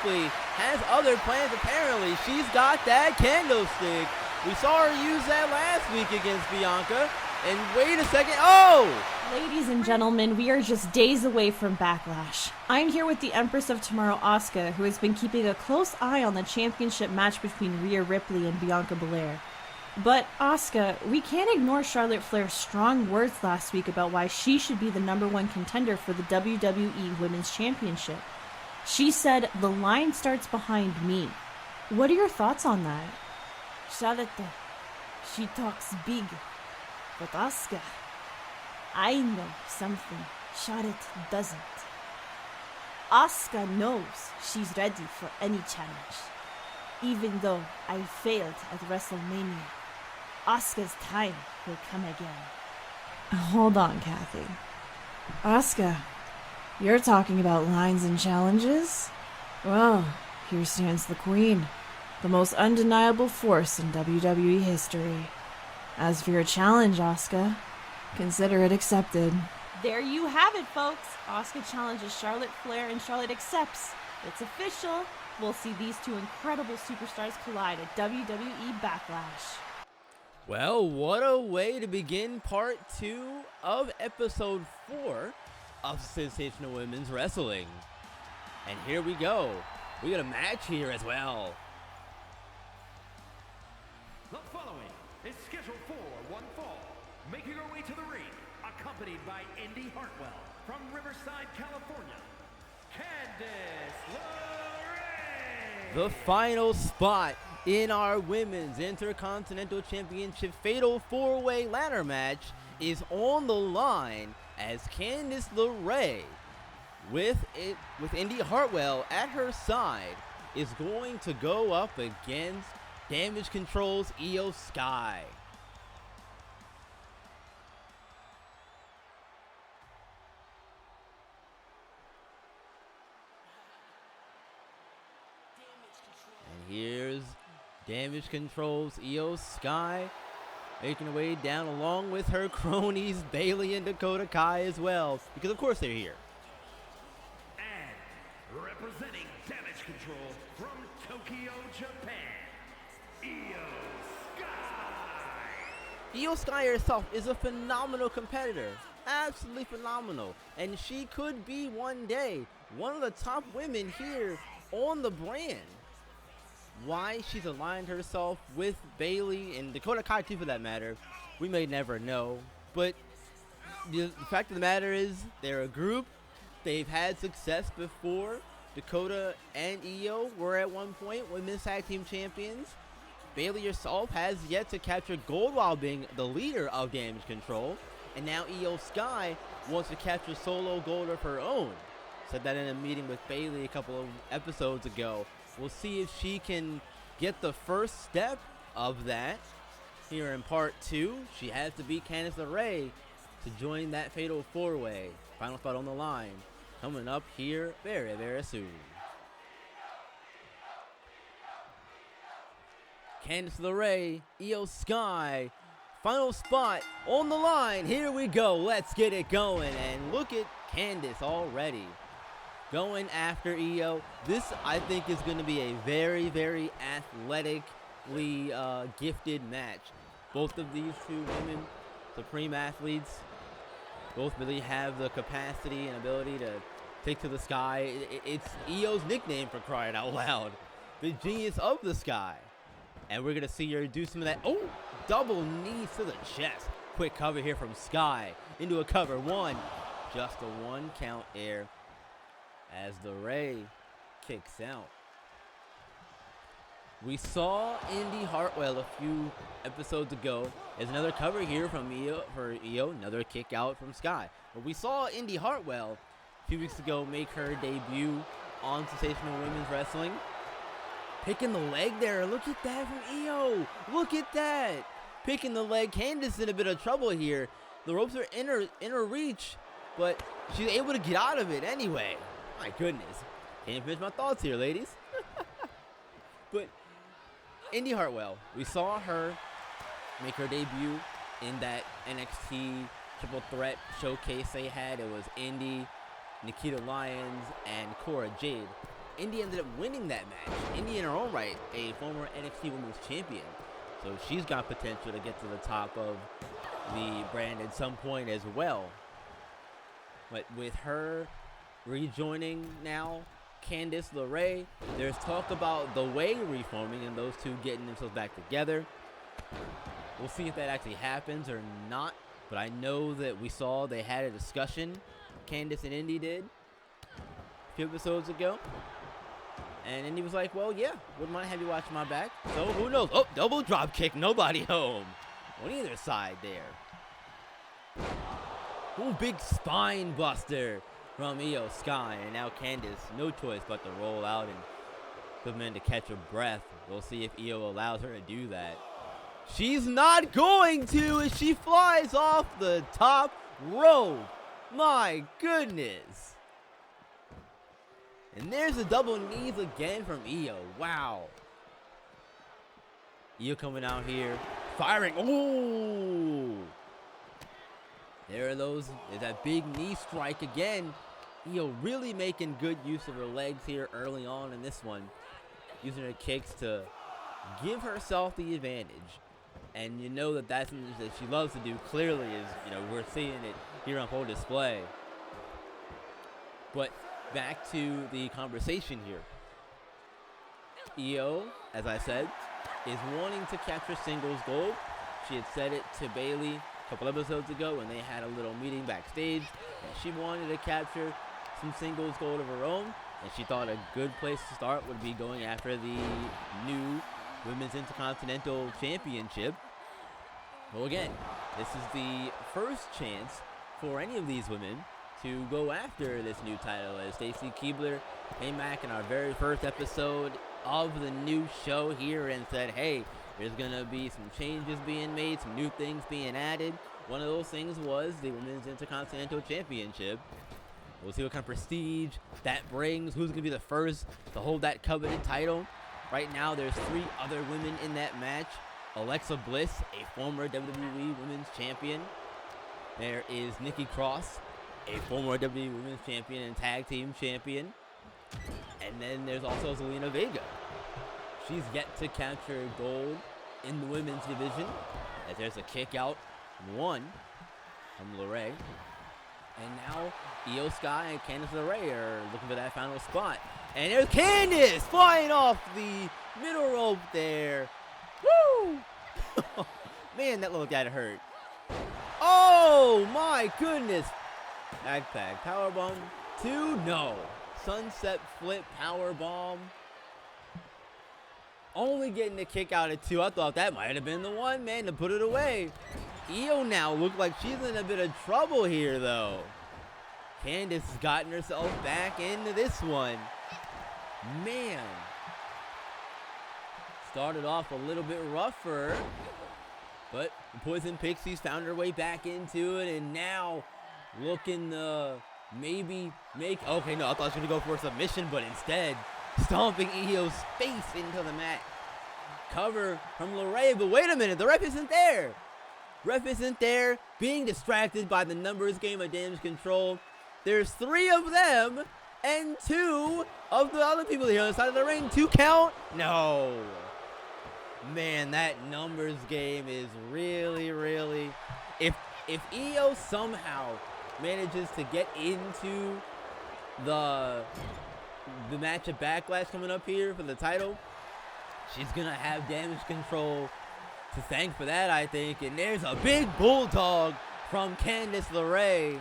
Ripley has other plans apparently. She's got that candlestick. We saw her use that last week against Bianca. And wait a second. Oh! Ladies and gentlemen, we are just days away from Backlash. I'm here with the Empress of Tomorrow, Asuka, who has been keeping a close eye on the championship match between Rhea Ripley and Bianca Belair. But, Asuka, we can't ignore Charlotte Flair's strong words last week about why she should be the #1 contender for the WWE Women's Championship. She said, "The line starts behind me." What are your thoughts on that? Charlotte, she talks big. But Asuka, I know something Charlotte doesn't. Asuka knows she's ready for any challenge. Even though I failed at WrestleMania, Asuka's time will come again. Hold on, Kathy. Asuka, you're talking about lines and challenges? Well, here stands the Queen, the most undeniable force in WWE history. As for your challenge, Asuka, consider it accepted. There you have it, folks. Asuka challenges Charlotte Flair and Charlotte accepts. It's official. We'll see these two incredible superstars collide at WWE Backlash. Well, what a way to begin part 2 of episode 4 of Sensational Women's Wrestling. And here we go. We got a match here as well. The following is scheduled for one fall, making her way to the ring, accompanied by Indy Hartwell from Riverside, California, Candice LeRae. The final spot in our Women's Intercontinental Championship Fatal 4-Way Ladder Match is on the line as Candice LeRae, with Indy Hartwell at her side, is going to go up against Damage Control's Io Sky. And here's Damage Control's Io Sky making her way down along with her cronies Bayley and Dakota Kai as well, because of course they're here. And representing Damage Control from Tokyo, Japan, Io Sky herself is a phenomenal competitor, absolutely phenomenal, and she could be one day one of the top women here on the brand. Why she's aligned herself with Bayley and Dakota Kai too, for that matter, we may never know. But the fact of the matter is, they're a group. They've had success before. Dakota and Io were at one point women's tag team champions. Bayley herself has yet to capture gold while being the leader of Damage Control. And now Io Sky wants to capture solo gold of her own. Said that in a meeting with Bayley a couple of episodes ago. We'll see if she can get the first step of that here in part 2. She has to beat Candice LeRae to join that Fatal 4-Way. Final spot on the line coming up here very, very soon. Candice LeRae, Io Sky, final spot on the line. Here we go. Let's get it going. And look at Candice already going after Io. This, I think, is going to be a very, very athletically gifted match. Both of these two women, supreme athletes, both really have the capacity and ability to take to the sky. It's Io's nickname, for crying out loud. The genius of the sky. And we're going to see her do some of that. Oh, double knees to the chest. Quick cover here from Sky. Into a cover. One. Just a 1 count air as LeRae kicks out. We saw Indy Hartwell a few episodes ago as another cover here from Io. Another kick out from Sky. But we saw Indy Hartwell a few weeks ago make her debut on Sensational Women's Wrestling. Picking the leg there. Look at that from Io. Look at that. Picking the leg. Candice in a bit of trouble here. The ropes are in her reach, but she's able to get out of it anyway. My goodness. Can't finish my thoughts here, ladies. But Indy Hartwell, we saw her make her debut in that NXT triple threat showcase they had. It was Indy, Nikita Lyons, and Cora Jade. Indy ended up winning that match. Indy in her own right, a former NXT Women's Champion. So she's got potential to get to the top of the brand at some point as well. But with her rejoining now Candice LeRae, there's talk about The Way reforming and those two getting themselves back together. We'll see if that actually happens or not. But I know that we saw they had a discussion, Candice and Indy did, a few episodes ago. And Indy was like, well, yeah, wouldn't mind have you watch my back. So who knows? Oh, double drop kick, nobody home. On either side there. Ooh, big spine buster from Io Sky. And now Candice, no choice but to roll out and come in to catch her breath. We'll see if Io allows her to do that. She's not going to as she flies off the top rope. My goodness. And there's the double knees again from Io. Wow. Io coming out here, firing. Ooh. There are those. There's that big knee strike again. Io really making good use of her legs here early on in this one. Using her kicks to give herself the advantage. And you know that that's something that she loves to do. Clearly, is we're seeing it here on full display. But back to the conversation here. Io, as I said, is wanting to capture singles gold. She had said it to Bayley a couple episodes ago when they had a little meeting backstage. And she wanted to capture some singles gold of her own. And she thought a good place to start would be going after the new Women's Intercontinental Championship. Well, again, this is the first chance for any of these women to go after this new title, as Stacy Keibler came back in our very first episode of the new show here and said, hey, there's going to be some changes being made, some new things being added. One of those things was the Women's Intercontinental Championship. We'll see what kind of prestige that brings, who's going to be the first to hold that coveted title. Right now, there's 3 other women in that match. Alexa Bliss, a former WWE Women's Champion. There is Nikki Cross, a former WWE Women's Champion and Tag Team Champion. And then there's also Zelina Vega. She's yet to capture gold in the women's division. As there's a kick out, 1 from LeRae. And now Io Sky and Candice LeRae are looking for that final spot. And there's Candice flying off the middle rope there. Woo! Man, that little guy hurt. Oh my goodness. Backpack powerbomb 2, no. Sunset flip powerbomb. Only getting the kick out at 2. I thought that might have been the one, man, to put it away. Io now looked like she's in a bit of trouble here, though. Candice has gotten herself back into this one. Man. Started off a little bit rougher, but the Poison Pixies found her way back into it, and now looking to maybe make... Okay, no, I thought she was going to go for a submission, but instead stomping Io's face into the mat. Cover from LeRae, but wait a minute, the ref isn't there. Ref isn't there, being distracted by the numbers game of Damage Control. There's 3 of them and 2 of the other people here on the side of the ring. 2 count? No. Man, that numbers game is really, really... If Io somehow manages to get into the match of Backlash coming up here for the title, she's going to have Damage Control to thank for that, I think. And there's a big bulldog from Candice LeRae.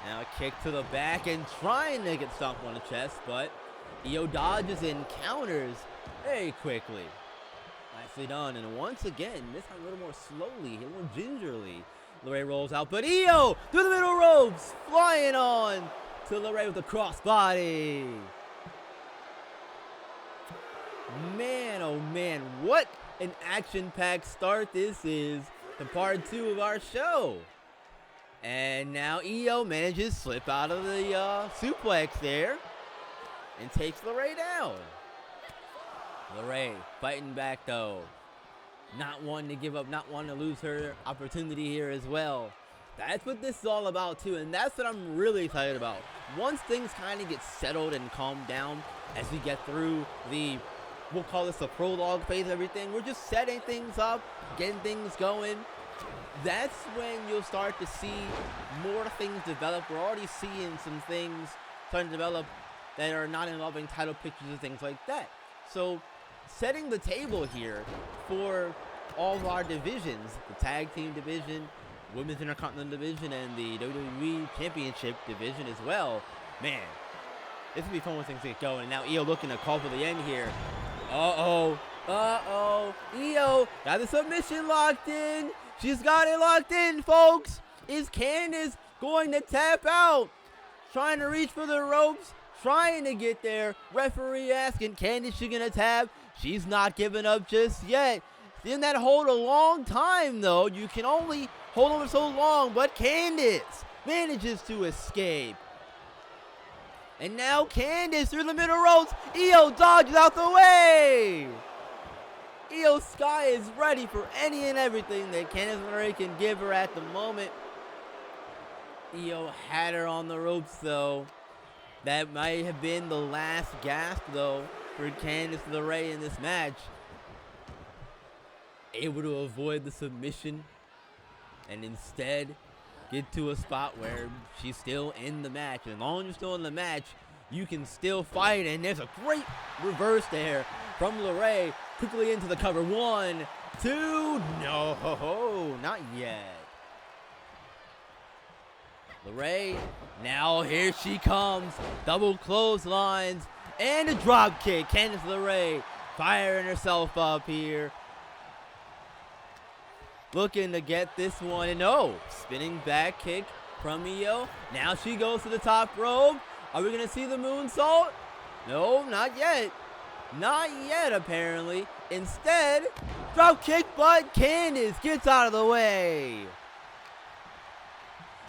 Now a kick to the back and trying to get stomped on the chest, but Io dodges and counters very quickly. Nicely done. And once again, this time a little more slowly, a little gingerly. LeRae rolls out, but Io through the middle ropes, flying on to LeRae with the crossbody. Man, oh man, what an action-packed start this is to part 2 of our show. And now Io manages to slip out of the suplex there and takes LeRae down. LeRae fighting back though. Not wanting to give up, not wanting to lose her opportunity here as well. That's what this is all about too, and that's what I'm really excited about. Once things kind of get settled and calmed down as we get through the, we'll call this the prologue phase of everything, we're just setting things up, getting things going. That's when you'll start to see more things develop. We're already seeing some things starting to develop that are not involving title pictures and things like that. So setting the table here for all of our divisions, the tag team division, women's Intercontinental division, and the WWE Championship division as well. Man, this will be fun when things get going. And now Io looking to call for the end here. Uh-oh. Io got the submission locked in. She's got it locked in, folks. Is Candice going to tap out? Trying to reach for the ropes. Trying to get there. Referee asking, Candice, she gonna tap? She's not giving up just yet. In that hold a long time, though. You can only hold on for so long, but Candice manages to escape. And now Candice through the middle ropes. Io dodges out the way. Io Sky is ready for any and everything that Candice LeRae can give her at the moment. Io had her on the ropes, though. That might have been the last gasp, though, for Candice LeRae in this match. Able to avoid the submission and instead get to a spot where she's still in the match. As long as you're still in the match, you can still fight. And there's a great reverse there from LeRae. Quickly into the cover. 1, 2. No, not yet. LeRae, now here she comes. Double clotheslines and a drop kick. Candice LeRae firing herself up here. Looking to get this one. And oh, spinning back kick from Io. Now she goes to the top rope. Are we going to see the moonsault? No, not yet. Not yet, apparently. Instead, drop kick, but Candice gets out of the way.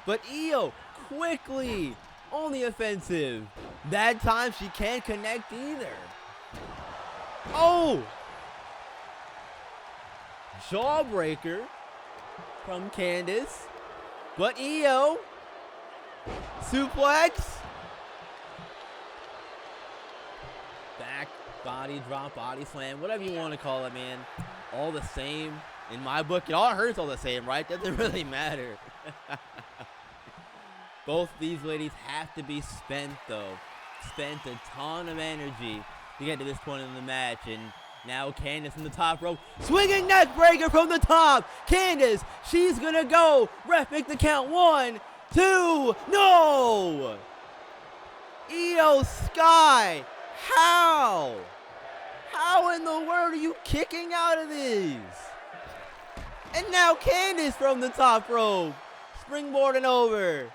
But Io quickly on the offensive. That time she can't connect either. Oh! Jawbreaker from Candice. But Io. Suplex. Back body drop, body slam, whatever you want to call it, man. All the same. In my book, it all hurts all the same, right? Doesn't really matter. Both these ladies have to be spent, though. Spent a ton of energy to get to this point in the match. And now Candice from the top rope. Swinging neck breaker from the top. Candice, she's going to go. Ref, make the count. 1, 2. No! Io Sky. How? How in the world are you kicking out of these? And now Candice from the top rope. Springboarding over.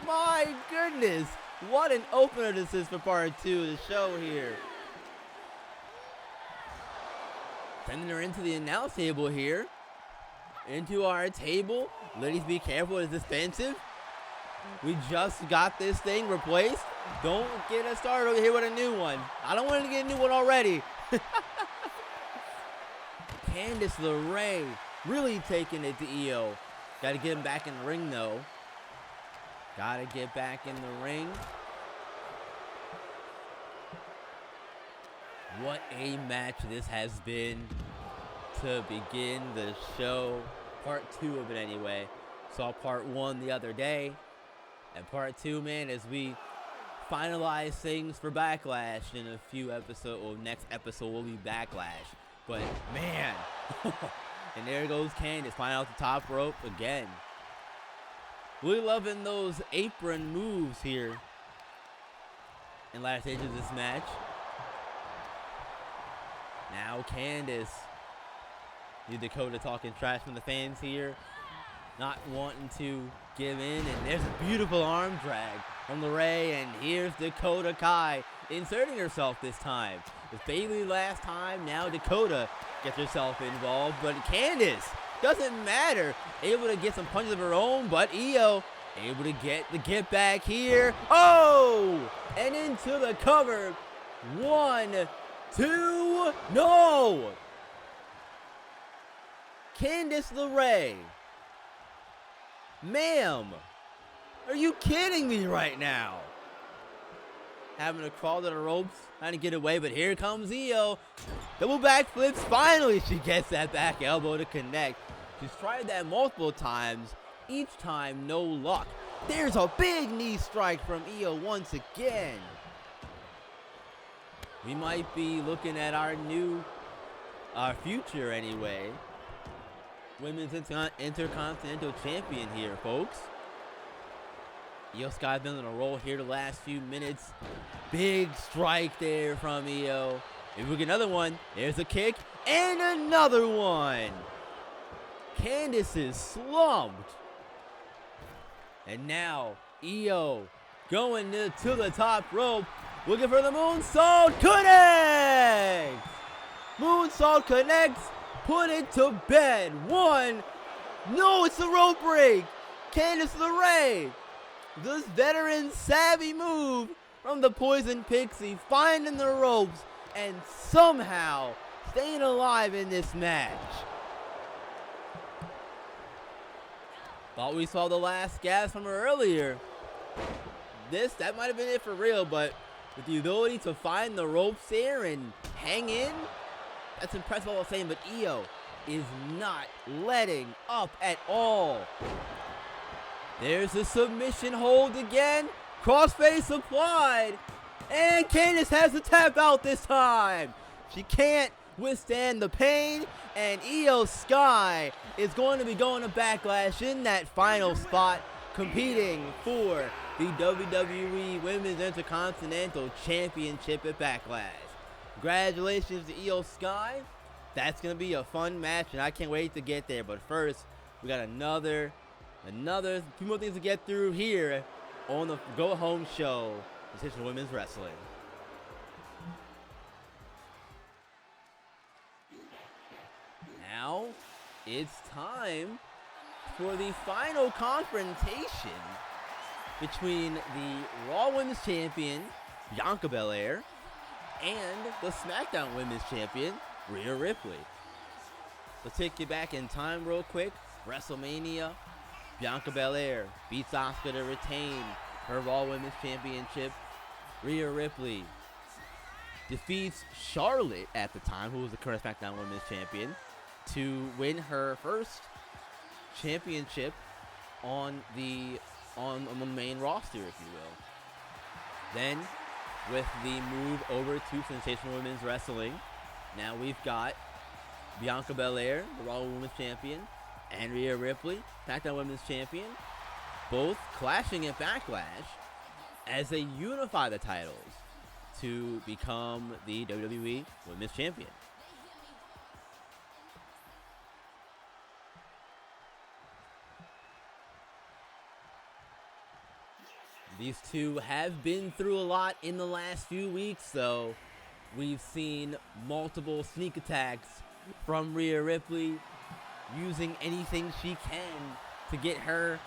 My goodness. What an opener this is for part 2 of the show here. Sending her into the announce table here. Into our table. Ladies, be careful. It's defensive. We just got this thing replaced. Don't get us started over here with a new one. I don't want to get a new one already. Candice LeRae really taking it to Io. Got to get him back in the ring, though. Got to get back in the ring. What a match this has been to begin the show. Part 2 of it, anyway. Saw part 1 the other day. And part 2, man, as we finalize things for Backlash in a few episodes. Well, next episode will be Backlash. But, man. And there goes Candice, flying out the top rope again. Really loving those apron moves here in last stage of this match. Now Candice. The Dakota talking trash from the fans here. Not wanting to give in. And there's a beautiful arm drag from LeRae. And here's Dakota Kai inserting herself this time. With Bayley last time, now Dakota gets herself involved. But Candice, doesn't matter. Able to get some punches of her own. But Io able to get the get back here. Oh! And into the cover. 1, 2, no! Candice LeRae Ma'am, are you kidding me right now? Having to crawl to the ropes, trying to get away, but here comes Io. Double backflips, finally she gets that back elbow to connect. She's tried that multiple times, each time no luck. There's a big knee strike from Io once again. We might be looking at our future anyway. Women's Intercontinental Champion here, folks. Io Sky's been on a roll here the last few minutes. Big strike there from Io. Maybe we get another one. There's a kick and another one. Candice is slumped. And now Io going to the top rope, looking for the moonsault. Connects! Moonsault connects. Put it to bed. One. No, it's the rope break. Candice LeRae. This veteran savvy move from the Poison Pixie, finding the ropes and somehow staying alive in this match. Thought we saw the last gasp from her earlier. That might have been it for real, but with the ability to find the ropes there and hang in, that's impressive all the same, but Io is not letting up at all. There's the submission hold again. Crossface applied. And Candice has to tap out this time. She can't withstand the pain. And Io Sky is going to be going to Backlash in that final spot, competing for the WWE Women's Intercontinental Championship at Backlash. Congratulations to Io Sky. That's going to be a fun match, and I can't wait to get there. But first, we got another few more things to get through here on the Go Home Show, Sensational Women's Wrestling. Now, it's time for the final confrontation between the Raw Women's Champion, Bianca Belair, and the SmackDown Women's Champion, Rhea Ripley. Let's take you back in time real quick. WrestleMania, Bianca Belair beats Asuka to retain her Raw Women's Championship. Rhea Ripley defeats Charlotte at the time, who was the current SmackDown Women's Champion, to win her first championship on the main roster, if you will. Then, with the move over to Sensational Women's Wrestling, now we've got Bianca Belair, the Raw Women's Champion, and Rhea Ripley, SmackDown Women's Champion, both clashing at Backlash as they unify the titles to become the WWE Women's Champion. These two have been through a lot in the last few weeks, though. We've seen multiple sneak attacks from Rhea Ripley, using anything she can to get her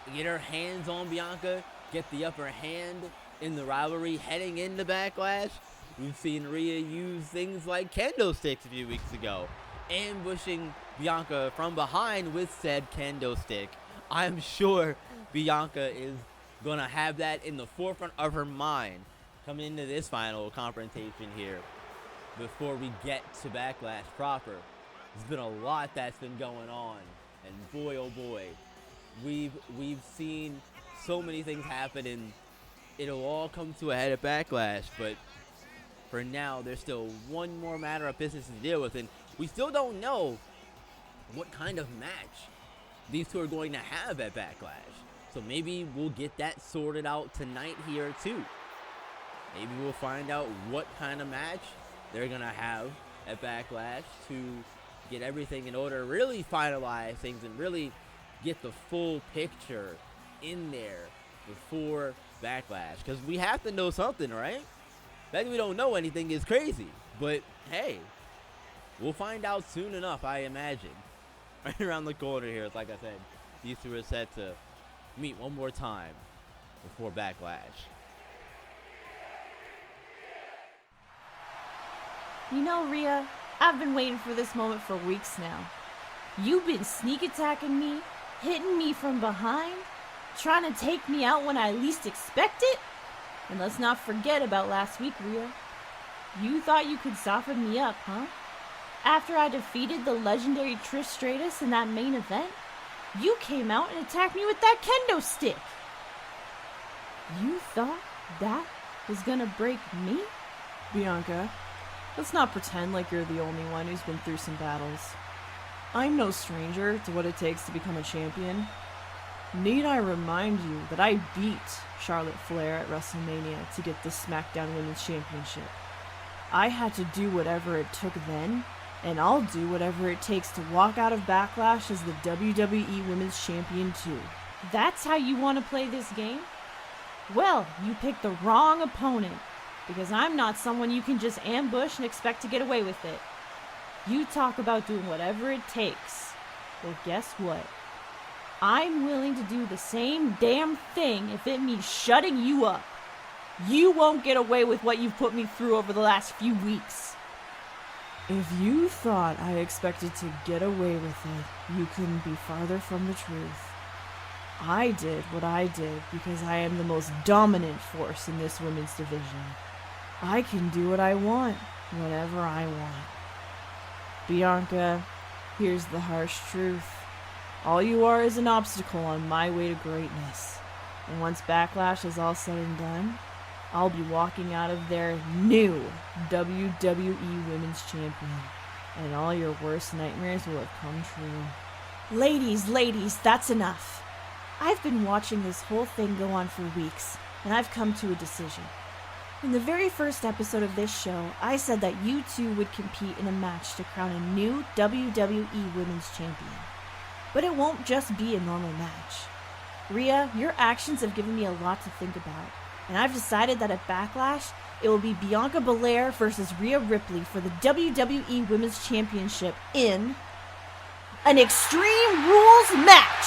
hands on Bianca, get the upper hand in the rivalry heading into Backlash. We've seen Rhea use things like kendo sticks a few weeks ago, ambushing Bianca from behind with said kendo stick. I'm sure Bianca is going to have that in the forefront of her mind coming into this final confrontation here before we get to Backlash proper. There's been a lot that's been going on, and boy oh boy, we've seen so many things happen, and it'll all come to a head at Backlash. But for now, there's still one more matter of business to deal with, and we still don't know what kind of match these two are going to have at Backlash. So maybe we'll get that sorted out tonight here too. Maybe we'll find out what kind of match they're gonna have at Backlash to get everything in order, really finalize things, and really get the full picture in there before Backlash. Because we have to know something, right? The fact that we don't know anything is crazy. But hey, we'll find out soon enough, I imagine. Right around the corner here, like I said, these two are set to meet one more time before Backlash. You know, Rhea, I've been waiting for this moment for weeks now. You've been sneak attacking me Hitting me from behind? Trying to take me out when I least expect it? And let's not forget about last week, Rhea. You thought you could soften me up, huh? After I defeated the legendary Trish Stratus in that main event, you came out and attacked me with that kendo stick. You thought that was gonna break me? Bianca, let's not pretend like you're the only one who's been through some battles. I'm no stranger to what it takes to become a champion. Need I remind you that I beat Charlotte Flair at WrestleMania to get the SmackDown Women's Championship? I had to do whatever it took then, and I'll do whatever it takes to walk out of Backlash as the WWE Women's Champion too. That's how you want to play this game? Well, you picked the wrong opponent, because I'm not someone you can just ambush and expect to get away with it. You talk about doing whatever it takes. Well, guess what? I'm willing to do the same damn thing if it means shutting you up. You won't get away with what you've put me through over the last few weeks. If you thought I expected to get away with it, you couldn't be farther from the truth. I did what I did because I am the most dominant force in this women's division. I can do what I want, whenever I want. Bianca, here's the harsh truth. All you are is an obstacle on my way to greatness. And once Backlash is all said and done, I'll be walking out of there new WWE Women's Champion. And all your worst nightmares will have come true. Ladies, that's enough. I've been watching this whole thing go on for weeks, and I've come to a decision. In the very first episode of this show, I said that you two would compete in a match to crown a new WWE Women's Champion. But it won't just be a normal match. Rhea, your actions have given me a lot to think about, and I've decided that at Backlash, it will be Bianca Belair versus Rhea Ripley for the WWE Women's Championship in an Extreme Rules match!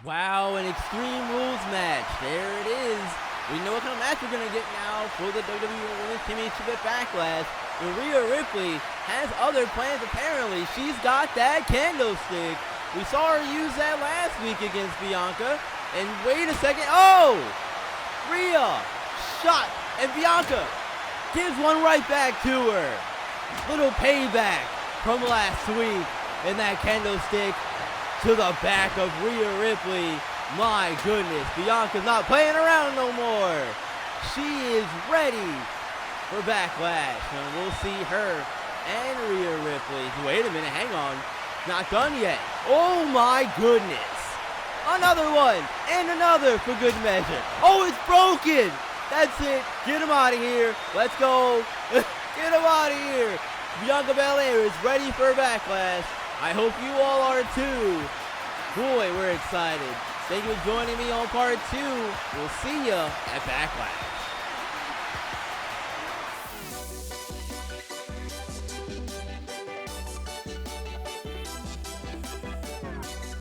Wow, an Extreme Rules match. There it is. We know what kind of match we're going to get now for the WWE Women's Championship at Backlash. And Rhea Ripley has other plans apparently. She's got that kendo stick. We saw her use that last week against Bianca. And wait a second. Oh! Rhea shot. And Bianca gives one right back to her. Little payback from last week. And that kendo stick to the back of Rhea Ripley. My goodness, Bianca's not playing around no more. She is ready for Backlash. And we'll see her and Rhea Ripley. Wait a minute, hang on. Not done yet. Oh my goodness. Another one and another for good measure. Oh, it's broken. That's it. Get him out of here. Let's go. Get him out of here. Bianca Belair is ready for Backlash. I hope you all are too. Boy, we're excited. Thank you for joining me on part 2. We'll see ya at Backlash.